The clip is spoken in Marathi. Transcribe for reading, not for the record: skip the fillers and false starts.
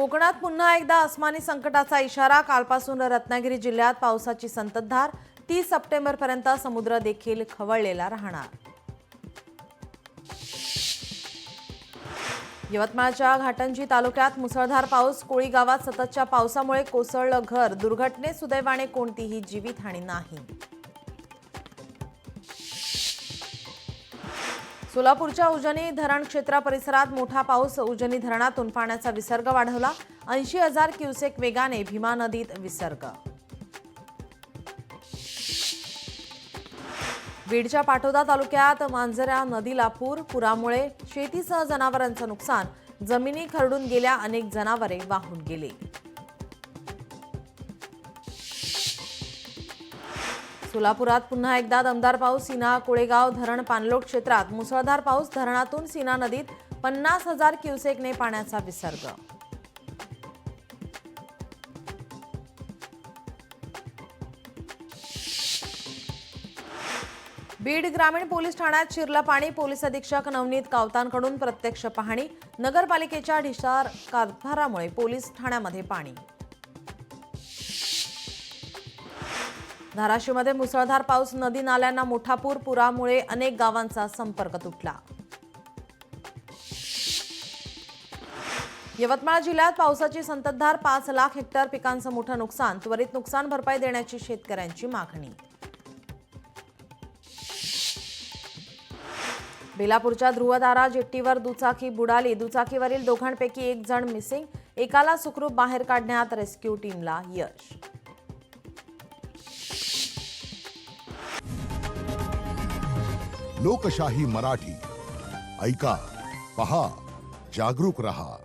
कोकणात पुन्हा एकदा अस्मानी संकटाचा इशारा। कालपासून रत्नागिरी जिल्ह्यात पावसाची संततधार। 30 सप्टेंबरपर्यंत समुद्र देखील खवळलेला राहणार। यवतमाळच्या घाटंजी तालुक्यात मुसळधार पाऊस। कोळी गावात सततच्या पावसामुळे कोसळलं घर। दुर्घटनेत सुदैवाने कोणतीही जीवितहानी नाही। सोलापूरच्या उजनी धरण क्षेत्र परिसरात मोठा पाऊस। उजनी धरणातून पाण्याचा विसर्ग वाढवला। 80,000 क्युसेक वेगाने भीमा नदीत विसर्ग। बीडच्या पाटोदा तालुक्यात मांजरा नदीला पूर। पुरामुळे शेतीसह जनावरांचं नुकसान। जमिनी खरडून गेल्या। अनेक जनावरे वाहून गेली। सोलापुरात पुन्हा एकदा दमदार पाऊस। सीना कोळेगाव धरण पाणलोट क्षेत्रात मुसळधार पाऊस। धरणातून सीना नदीत 50,000 क्युसेकने पाण्याचा विसर्ग। बीड ग्रामीण पोलीस ठाण्यात शिरलं पाणी। पोलीस अधीक्षक नवनीत कावतांकडून प्रत्यक्ष पाहणी। नगरपालिकेच्या ढिसाळ कारभारामुळे पोलीस ठाण्यामध्ये पाणी। धाराशिवमध्ये मुसळधार पाऊस। नदी नाल्यांना मोठा पूर। पुरामुळे अनेक गावांचा संपर्क तुटला। यवतमाळ जिल्ह्यात पावसाची संततधार। 5 लाख हेक्टर पिकांचं मोठं नुकसान। त्वरित नुकसान भरपाई देण्याची शेतकऱ्यांची मागणी। बेलापूरच्या ध्रुवतारा जेट्टीवर दुचाकी बुडाली। दुचाकीवरील दोघांपैकी एक जण मिसिंग। एकाला सुखरूप बाहेर काढण्यात रेस्क्यू टीमला यश। लोकशाही मराठी ऐका, पहा, जागरूक रहा।